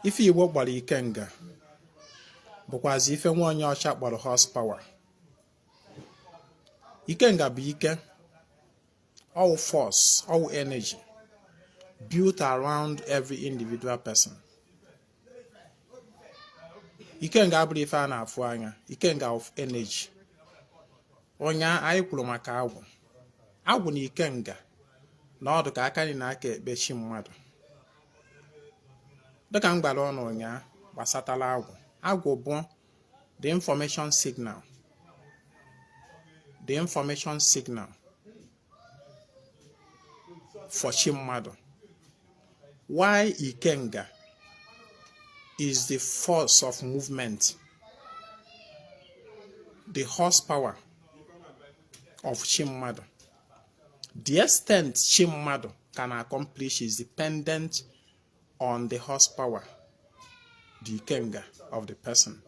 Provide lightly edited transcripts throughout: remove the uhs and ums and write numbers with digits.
Ife Igbo kpọrọ Ikenga bụkwazi ife nwa onye ọcha kpọrọ horsepower. Ikenga bụ ike, all force, all energy built around every individual person. Ikenga abụrụ ife a na-afụ anya, Ikenga of energy. Onye anyị kwuru maka agwụ. Agwụ na Ikenga na ọdụ ka aka anyị na-aka ekpe chi mmadụ. Dịka m gwara ọnụ ụnyaahụ gbasatala agwụ. Agwụ bụ the information signal. The information signal for chi mmadụ. Why Ikenga is the force of movement, the horsepower of chi mmadụ. The extent chi mmadụ can accomplish is dependent on the horsepower, the Ikenga of the person.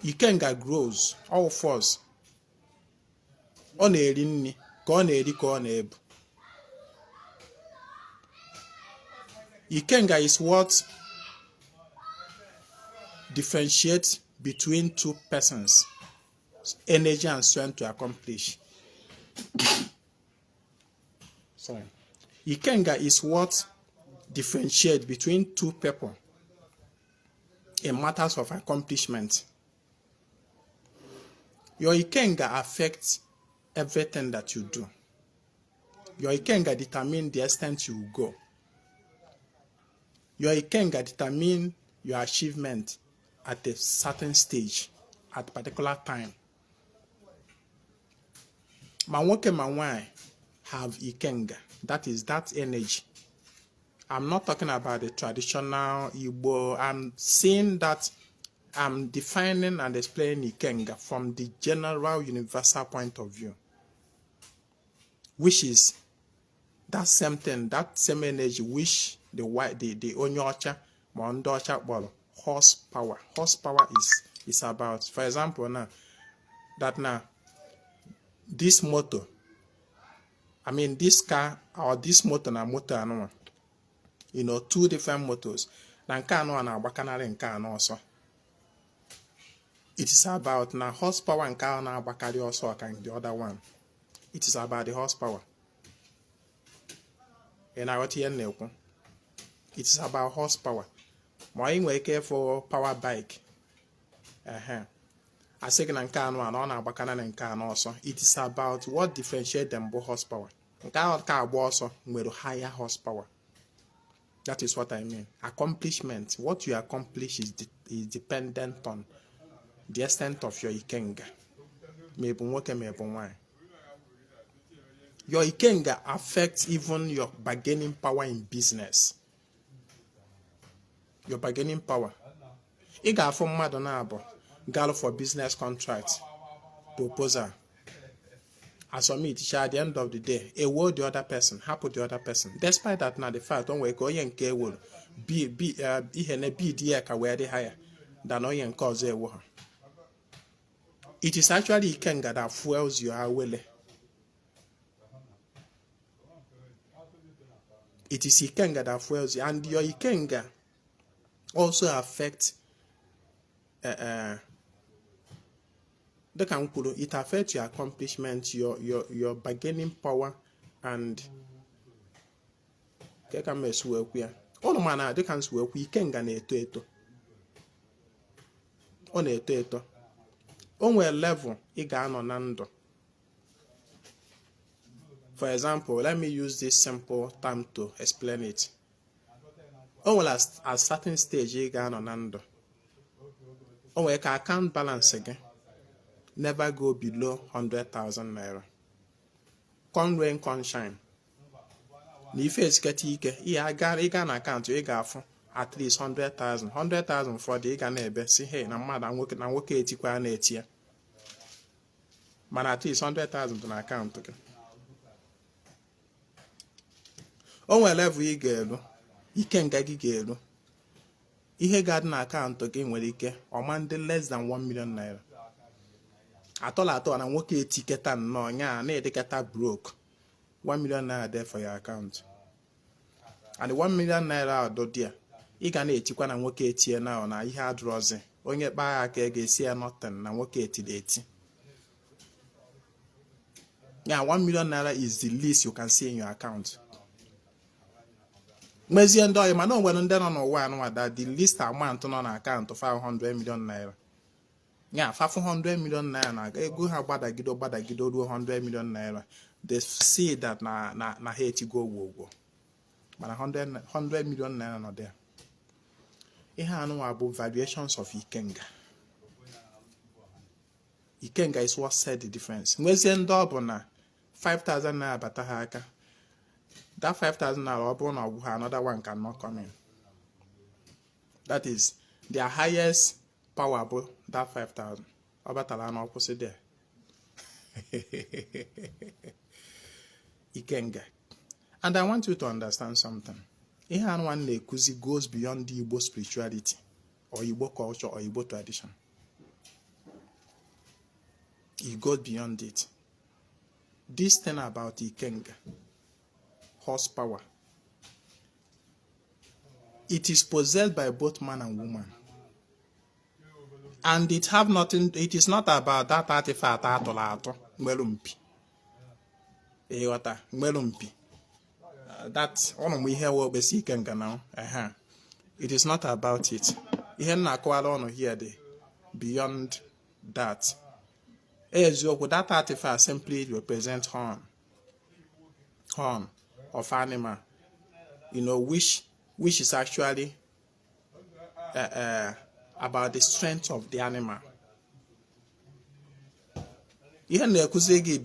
Ikenga grows, all force. Ọ na-eri nri ka ọ na-eri ka ọ na-ebu. Ikenga is what differentiates between two persons, energy and strength to accomplish. Sorry. Ikenga is what differentiates between two people in matters of accomplishment. Your Ikenga affects everything that you do. Your Ikenga determines the extent you will go. Your Ikenga determines your achievement at a certain stage, at a particular time. Ma nwoke ma nwanyị have Ikenga. That is that energy. I'm not talking about the traditional Igbo. I'm saying that I'm defining and explaining Ikenga from the general universal point of view, which is that same thing, that same energy which the onye ọcha ma ndị ọcha kpọrọ horsepower. Horsepower is about, for example, now this motor, I mean this car or this motor na motor anụnwa, two different motors. Na nke anọ na-agbakanarị nke anọ ọsọ. It is about na horsepower nke ahụ na-agbakarị ọsọ ka the other one. It is about the horsepower. Na-aghọta ihe na-ekwu. It is about horsepower. Ma anyị nwere ike for power bike. Asị gị na nke anọ ọ na-agbakanarị nke anọ ọsọ. It is about what differentiates them bụ horsepower. Nke ahụ ka agba ọsọ nwere higher horsepower. That is what I mean. Accomplishment. What you accomplish is dependent on the extent of your Ikenga. Maybe nwoke, maybe nwanyị. Your Ikenga affects even your bargaining power in business. Your bargaining power. Ị ga-afụ mmadụ na-abụ gal for business contract proposal. As for me, at the end of the day, a word the other person, happen the other person. Despite that, now the fact don't wake oyen ke will be ihene be the ka where they higher than oyen cause a war. It is actually Ikenga that fuels your will. It is Ikenga that fuels you, and your Ikenga also affects it affects your accomplishment, your bargaining power, and all man they can work Ikenga na-eto eto. Ọ na-eto eto. O nwere level ị ga-anọ na ndụ. For example, let me use this simple term to explain it. O nwere at certain stage ị ga-anọ na ndụ. O nwere ka account balance gị never go below 100,000 naira. Come rain, come shine. Na ife esiketa ike, ị ga na account ị ga-afụ at least 100,000. 100,000 for the ị ga na-ebe si hey na mmadụ na nwoke etikwa na-eti ya. Mana at least 100,000 na account gị. O nwere level ị ga-elu, Ikenga gị ga-elu. Ihe ga-adị na account gị nwere ike ọma ndị less than 1 million naira. Atọ na nwoke etiketa nnọọ nya na-edekata broke. 1 million naira there for your account. And the 1 million naira out there, ị ga na-etikwa na nwoke etie na ihe adụrọzi onye kpaa aka ga-esi ya nothing na nwoke etiri eti. Yeah, 1 million naira is the least you can see in your account. Mezie ndị ọyị mana onwere ndị nọ n'ụwa anụnwa that the least amount nọ na akaụntụ 500 million naira. Yeah, 500 million naira na ego ha gbadagido ruo 100 million naira. They see that na ha etigo ogwo. Mana 100 million naira nọ there. Ihe anụnwa bụ variations of Ikenga. Ikenga is what said the difference. Mezie ndị ọ bụ na 5,000 naira bata ha aka. That 5,000 naira ọ bụrụ na ọ bụ ha, another one cannot come in. That is their highest power bụ that 5,000. Ọ batala na ọkwụsị there. Ikenga. And I want you to understand something. Ihe anụnwa na-ekuzi goes beyond the Igbo spirituality or Igbo culture or Igbo tradition. It goes beyond it. This thing about Ikenga, horsepower, it is possessed by both man and woman. And it is not about that artifact atolato, melumpi. Melumpi. That's one of we hear what we see Ikenga now. It is not about it. Here na kwala ono here beyond that. That artifact simply represents horn of animal, which is actually about the strength of the animal. Ihe na-ekuzi gị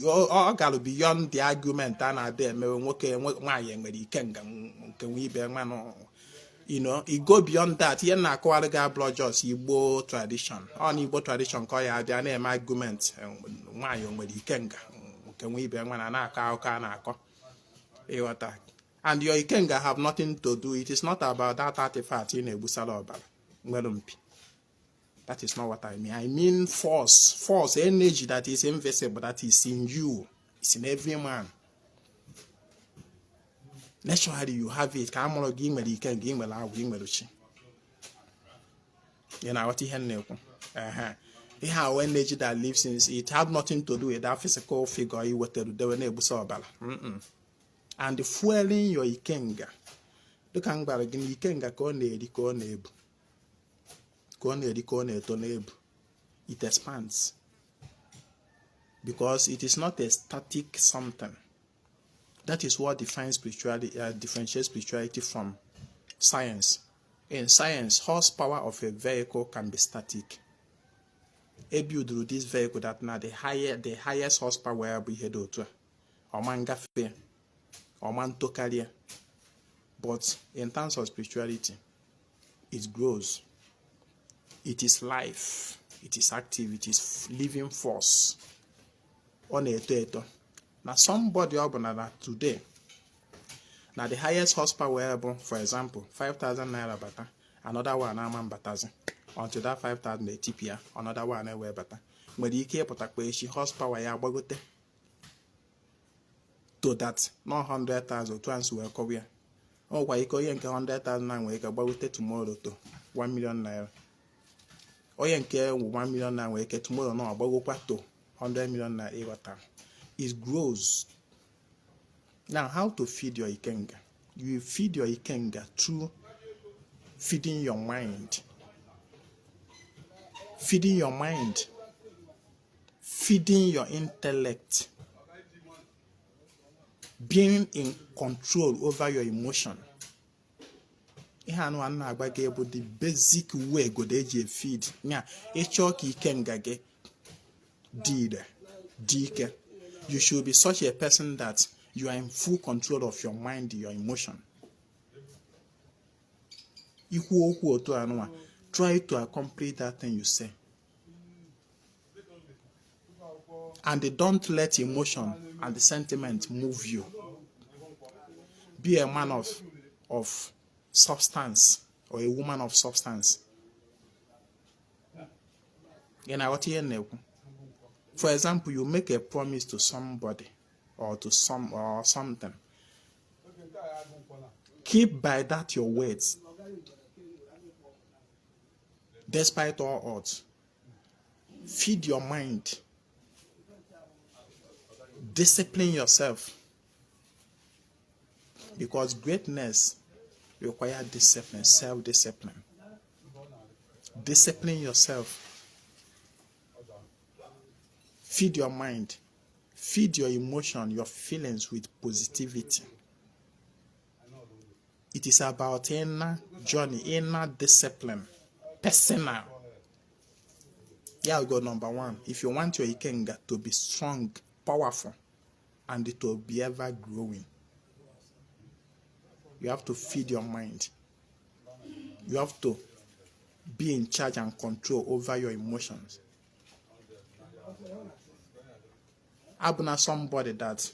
ọ gara beyond the argument a na-adị emewe nwoke nwaanyị nwere Ikenga nke nwe ibe nwanụ. It go beyond that. Ihe na-akọwara gị abụrụ just Igbo tradition. Ọ na Igbo tradition ka ọ ya abịa na-eme argument nwaanyị nwere Ikenga nke nwe ibe nwana na-akọ akụkọ a na-akọ. And your Ikenga have nothing to do. It is not about that artifact in ebusala ọbara nwere mpi. That is not what I mean. I mean force, energy that is invisible, that is in you. It's in every man. Naturally, you have it. You know what he how energy that lives in it have nothing to do with that physical figure you were to do. And the fueling your Ikenga. Look at Ikenga it expands. Because it is not a static something. That is what defines spirituality, differentiates spirituality from science. In science, horsepower of a vehicle can be static. If you do this vehicle that now the highest horsepower will be head to or mangafe or mantokalia. But in terms of spirituality, it grows. It is life. It is active. It is living force. On a now somebody today. Now the highest horsepower, for example, 5,000 naira bata, another one aman batazi. Until that 5,000 TPA, another one ewe bata. When you keep horsepower ya bagote. To that, not 100,000 twice we are Korea. Oh, why you call 100,000 and we can bagote tomorrow to 1 million naira. Oh, you can 1 million naira we get tomorrow no bago to 100 million naira. It grows. Now, how to feed your Ikenga? You feed your Ikenga through feeding your mind. Feeding your mind. Feeding your intellect. Being in control over your emotion. The basic way go dey feed. Nya, echoki Ikenga ge did. Dike. You should be such a person that you are in full control of your mind, your emotion. Try to accomplish that thing you say. And don't let emotion and the sentiment move you. Be a man of substance or a woman of substance. For example, you make a promise to somebody or to something. Keep by that your words. Despite all odds, feed your mind. Discipline yourself. Because greatness requires discipline, self-discipline. Discipline yourself. Feed your mind. Feed your emotion, your feelings with positivity. It is about inner journey, inner discipline, personal. Here we go, number one. If you want your Ikenga to be strong, powerful, and it will be ever growing, you have to feed your mind. You have to be in charge and control over your emotions. I'm not somebody that,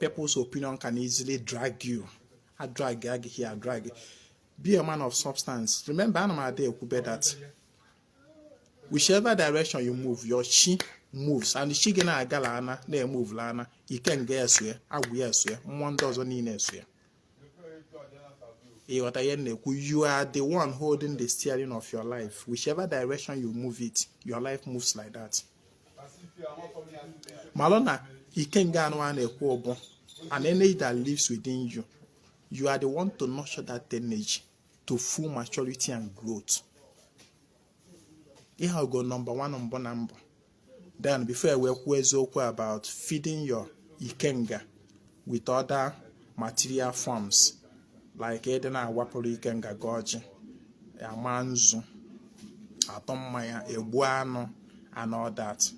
people's opinion can easily drag you. I drag here, I drag. Be a man of substance. Remember, that whichever direction you move, your chi moves. And the chi gena agalana, they move lana. You can guess where, I will guess where. One doesn't need where. You are the one holding the steering of your life. Whichever direction you move it, your life moves like that. Malona, Ikenga no one ekwobo, an energy that lives within you. You are the one to nurture that energy to full maturity and growth. Here I go, number one. Then before we talk about feeding your Ikenga with other material forms, like Edena Wapori Ikenga Goji, Amanzu, Atomaya, Ebuano, and all that.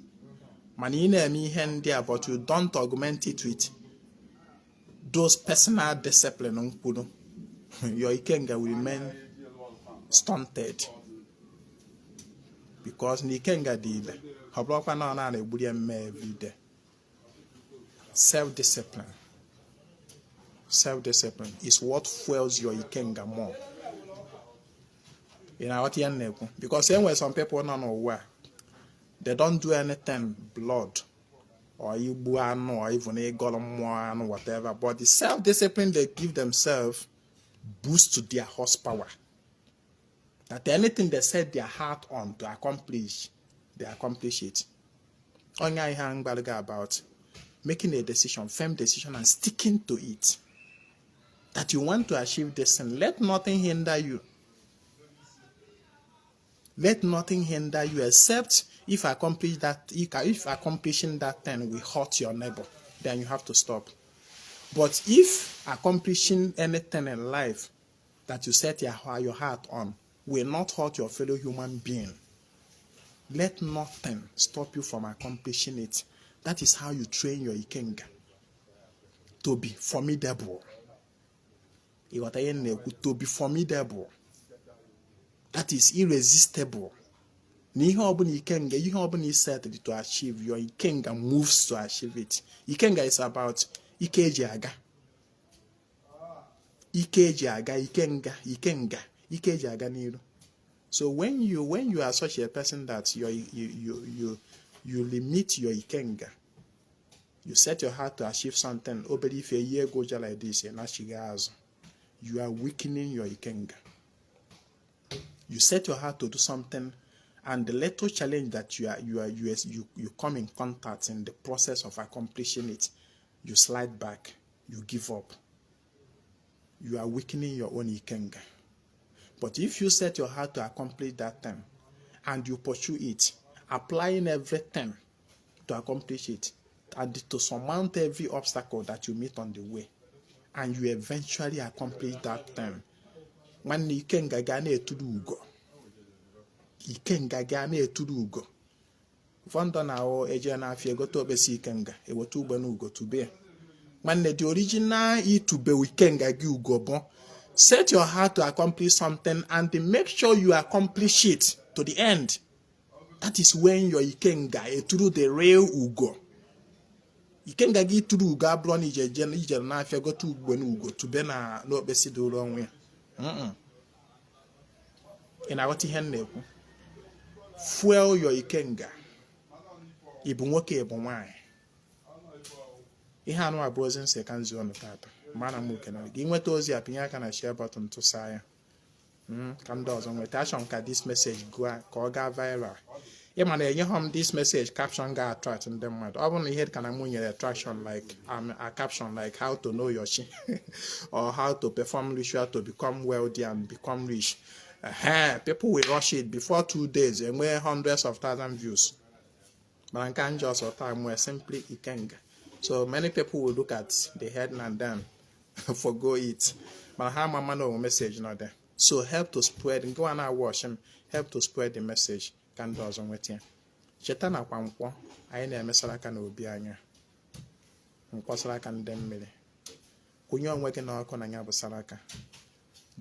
Manina me hand there, but you don't augment it with those personal discipline. Your Ikenga will remain stunted. Because Ikenga did. Every day. Self-discipline. Self-discipline is what fuels your Ikenga more. Because anyway, some people don't know where. They don't do anything blood or Ibuano or even a Golomwan or whatever. But the self-discipline they give themselves boosts to their horsepower. That anything they set their heart on to accomplish, they accomplish it. Only I hang about making a decision, firm decision, and sticking to it. That you want to achieve this, and let nothing hinder you. Let nothing hinder you except if accomplishing that thing will hurt your neighbor, then you have to stop. But if accomplishing anything in life that you set your heart on will not hurt your fellow human being, let nothing stop you from accomplishing it. That is how you train your Ikenga to be formidable. To be formidable. That is irresistible. Ihe ọbụla Ikenga, ihe ọbụla is set to achieve, your Ikenga moves to achieve it. Ikenga is about Ikeji aga. Ikeji aga, Ikenga, Ikeji aga niru. So when you are such a person that you limit your Ikenga, you set your heart to achieve something, if a year goes like this, you are weakening your Ikenga. You set your heart to do something, and the little challenge that you come in contact in the process of accomplishing it, you slide back, you give up. You are weakening your own Ikenga. But if you set your heart to accomplish that thing, and you pursue it, applying everything to accomplish it, and to surmount every obstacle that you meet on the way, and you eventually accomplish that thing, when Ikenga gane eturu ugo. Ikenga gane eturu ugo. Fondo na o eje na afie goto obesi Ikenga, ewotu ugbo na ugo tube. When the original itube Ikenga gi ugo bon, set your heart to accomplish something and make sure you accomplish it to the end. That is when your Ikenga eturu the real ugo. Ikenga gi eturu ugo ablo ni ije na afie goto ugbo na ugo tube na obesi do wrong way. In our Tihenneku, fuel your Ikenga. Ibunwoke Ebonwai. Ihe anụ abụọ nse ka nzi ọnụ tata. Mana m okene gị nweta ozi a pinye aka na share button tụsa ya. ka ndị ọzọ nweta achọrọ m ka this message ka ọ gaa viral. Ịma na enyeghị m this message caption ga-attract ndị mmadụ. Ọ bụrụ na ihe ka na mụ nyere attraction like a caption like how to know your chi or how to perform ritual to become wealthy and become rich, people will rush it before 2 days enwee hundreds of thousands views. Mana nke anyị just time were simply Ikenga. So many people will look at the head and then forgo it. But how mama no message not there. So help to spread. Go and watch him. Help to spread the message. Can do us on with you. Cheta na kwa nkwo anyị na-eme saraka na obi anya. Nkwo saraka ndị mmiri. Kunye onwe gị na ọkụ na nya bụ saraka.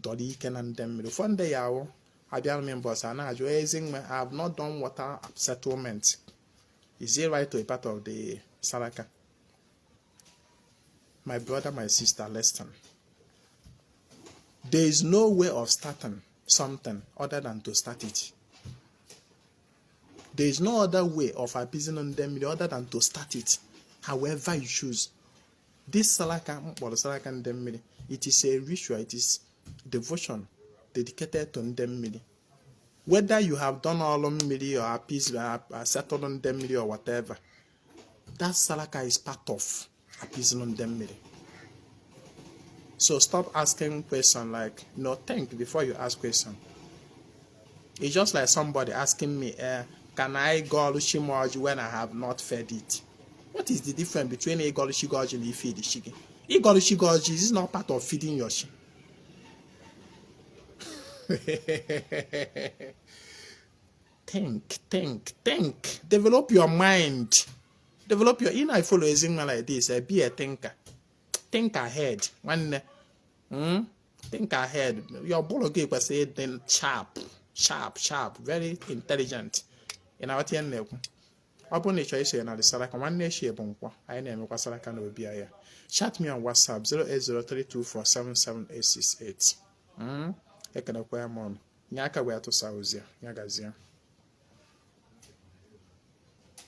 Dọrọ ike na ndị mmiri. Ụfọdụ ndị ya awụ abịa m mbọs a na-ajụ Ezinwa, I have not done water settlement. Is it right to a part of the saraka? My brother, my sister, listen. There is no way of starting something other than to start it. There is no other way of appeasing on them other than to start it. However you choose. This saraka, it is a ritual, it is devotion dedicated to them. Whether you have done all of them or appeased, settled on them or whatever, that saraka is part of appeasing on them. So stop asking questions like, think before you ask questions. It's just like somebody asking me, can I go Lushimoji when I have not fed it? What is the difference between a Golushigoji and a feed the chicken? A Golushigoji is not part of feeding your chicken. Think. Develop your mind. Develop your inner. I follow Ezinwa like this. Be a thinker. Think ahead. Think ahead. Your bologi was then sharp, very intelligent. In our team, upon a choice in the Saraka, one nation, I name was Saraka no be here. Chat me on WhatsApp 08032477868. I can acquire mom. Nyaka where to Sauzia. Nyagazia.